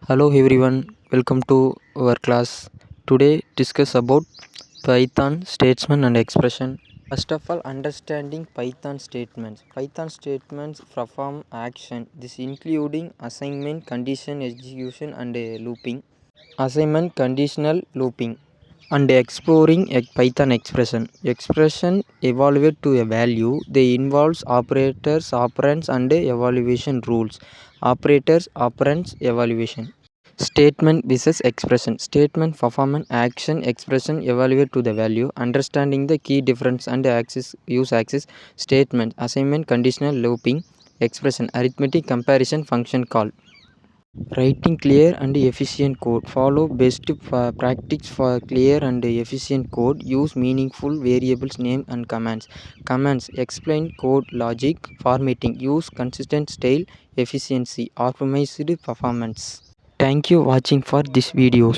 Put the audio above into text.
Hello everyone, welcome to our class. Today discuss about Python statements and expression. First of all, understanding Python statements. Python statements perform action. This including assignment, condition, execution, and looping. Assignment, conditional looping, and exploring a Python expression. Expression evaluate to a value. They involves operators, operands, and evaluation rules. Operators, operands, evaluation. Statement versus expression. Statement performance action expression evaluate to the value. Understanding the key difference and axis use axis. Statement assignment conditional looping. Expression arithmetic comparison function call. Writing clear and efficient code. Follow best practice for clear and efficient code. Use meaningful variables name and commands. Commands explain code logic. Formatting use consistent style efficiency optimized performance. Thank you watching for this video.